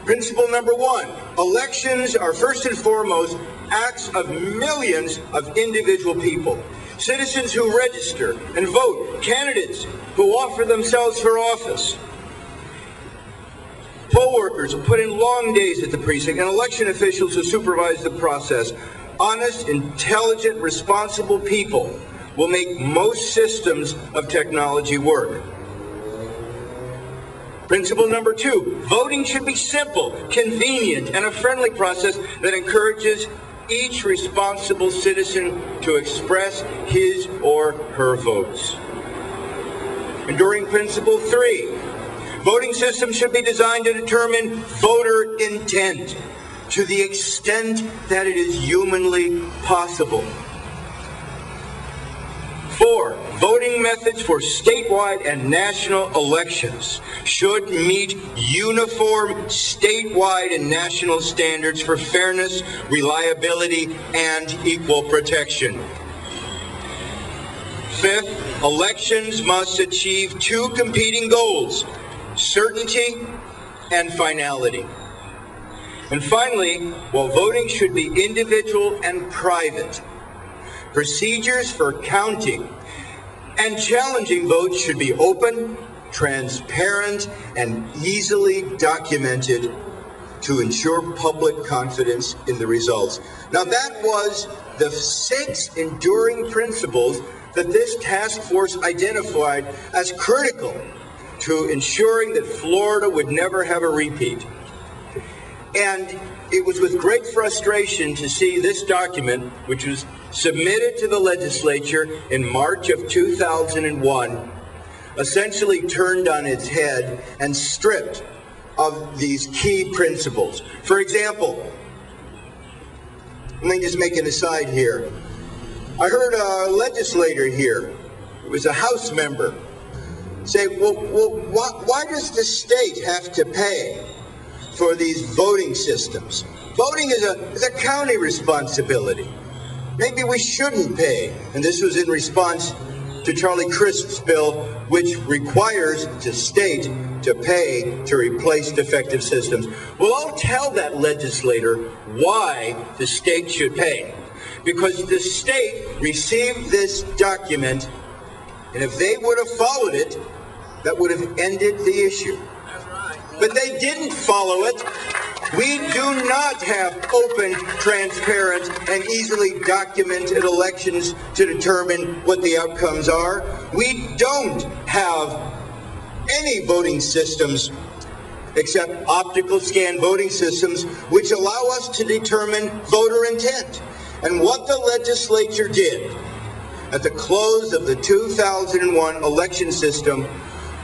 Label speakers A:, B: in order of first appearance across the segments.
A: Principle number 1, elections are first and foremost acts of millions of individual people. Citizens who register and vote, candidates who offer themselves for office, poll workers who put in long days at the precinct, and election officials who supervise the process. Honest, intelligent, responsible people will make most systems of technology work. Principle number 2, voting should be simple, convenient, and a friendly process that encourages each responsible citizen to express his or her votes. Enduring principle 3, voting systems should be designed to determine voter intent to the extent that it is humanly possible. 4, voting methods for statewide and national elections should meet uniform statewide and national standards for fairness, reliability, and equal protection. 5th, elections must achieve 2 competing goals: certainty and finality. And finally, while voting should be individual and private, procedures for counting and challenging votes should be open, transparent, and easily documented to ensure public confidence in the results. Now, that was the 6 enduring principles that this task force identified as critical to ensuring that Florida would never have a repeat. And it was with great frustration to see this document, which was submitted to the legislature in March of 2001, essentially turned on its head and stripped of these key principles. For example, let me just make an aside here. I heard a legislator here, it was a House member, say, well, why does the state have to pay for these voting systems? Voting is a county responsibility. Maybe we shouldn't pay. And this was in response to Charlie Crisp's bill, which requires the state to pay to replace defective systems. Well, I'll tell that legislator why the state should pay. Because the state received this document, and if they would have followed it, that would have ended the issue. But they didn't follow it. We do not have open, transparent, and easily documented elections to determine what the outcomes are. We don't have any voting systems except optical scan voting systems, which allow us to determine voter intent. And what the legislature did at the close of the 2001 election system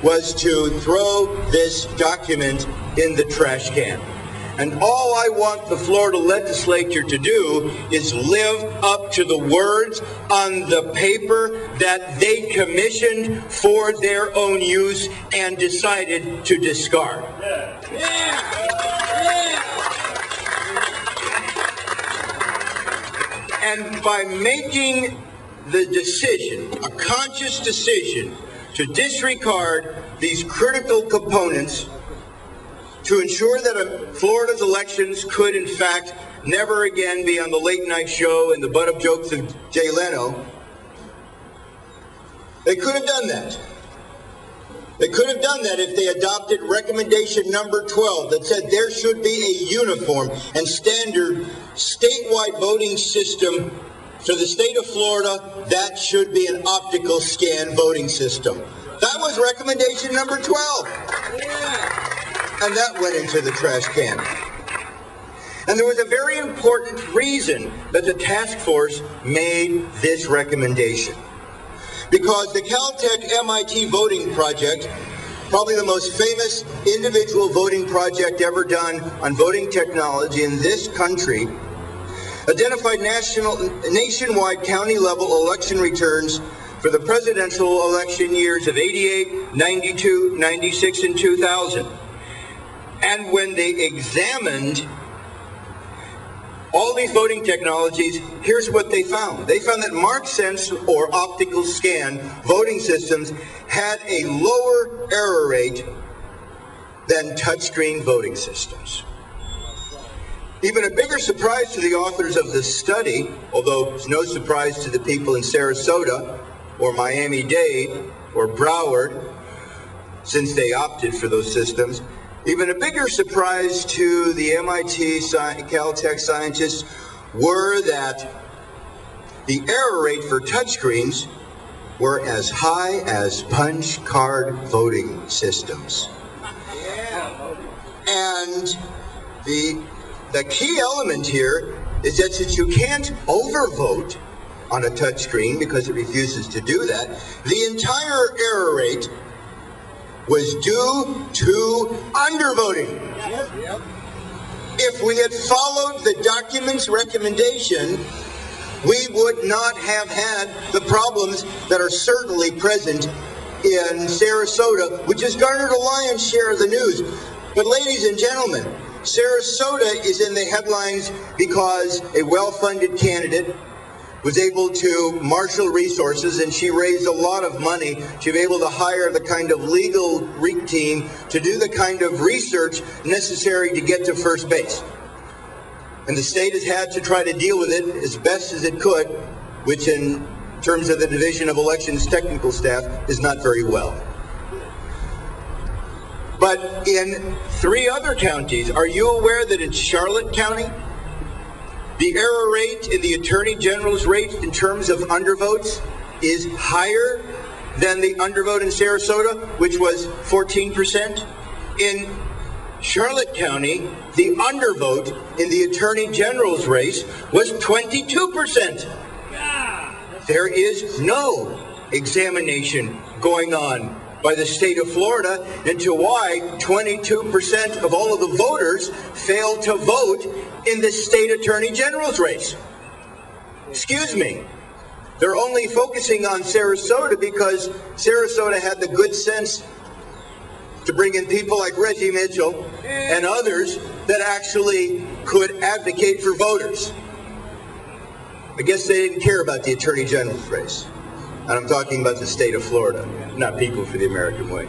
A: was to throw this document in the trash can. And all I want the Florida legislature to do is live up to the words on the paper that they commissioned for their own use and decided to discard. And by making the decision, a conscious decision, to disregard these critical components to ensure that Florida's elections could, in fact, never again be on the late night show and the butt of jokes of Jay Leno, they could have done that. They could have done that if they adopted recommendation number 12 that said there should be a uniform and standard statewide voting system for the state of Florida. That should be an optical scan voting system. That was recommendation number 12. And that went into the trash can. And there was a very important reason that the task force made this recommendation. Because the Caltech MIT voting project, probably the most famous individual voting project ever done on voting technology in this country, identified nationwide county-level election returns for the presidential election years of 88, 92, 96, and 2000. And when they examined all these voting technologies, here's what they found. They found that mark sense or optical scan voting systems had a lower error rate than touchscreen voting systems. Even a bigger surprise to the authors of this study, although it's no surprise to the people in Sarasota or Miami-Dade or Broward, since they opted for those systems, even a bigger surprise to the MIT, Caltech scientists were that the error rate for touchscreens were as high as punch card voting systems. And the key element here is that since you can't overvote on a touchscreen because it refuses to do that, the entire error rate was due to undervoting. If we had followed the document's recommendation, we would not have had the problems that are certainly present in Sarasota, which has garnered a lion's share of the news. But ladies and gentlemen, Sarasota is in the headlines because a well-funded candidate was able to marshal resources, and she raised a lot of money. She was able to hire the kind of legal team to do the kind of research necessary to get to first base. And the state has had to try to deal with it as best as it could, which in terms of the Division of Elections technical staff is not very well. But in 3 other counties, are you aware that in Charlotte County, the error rate in the Attorney General's rate in terms of undervotes is higher than the undervote in Sarasota, which was 14%? In Charlotte County, the undervote in the Attorney General's race was 22%. There is no examination going on by the state of Florida into why 22% of all of the voters failed to vote in the state Attorney General's race. Excuse me. They're only focusing on Sarasota because Sarasota had the good sense to bring in people like Reggie Mitchell and others that actually could advocate for voters. I guess they didn't care about the Attorney General's race. And I'm talking about the state of Florida, not People for the American Way.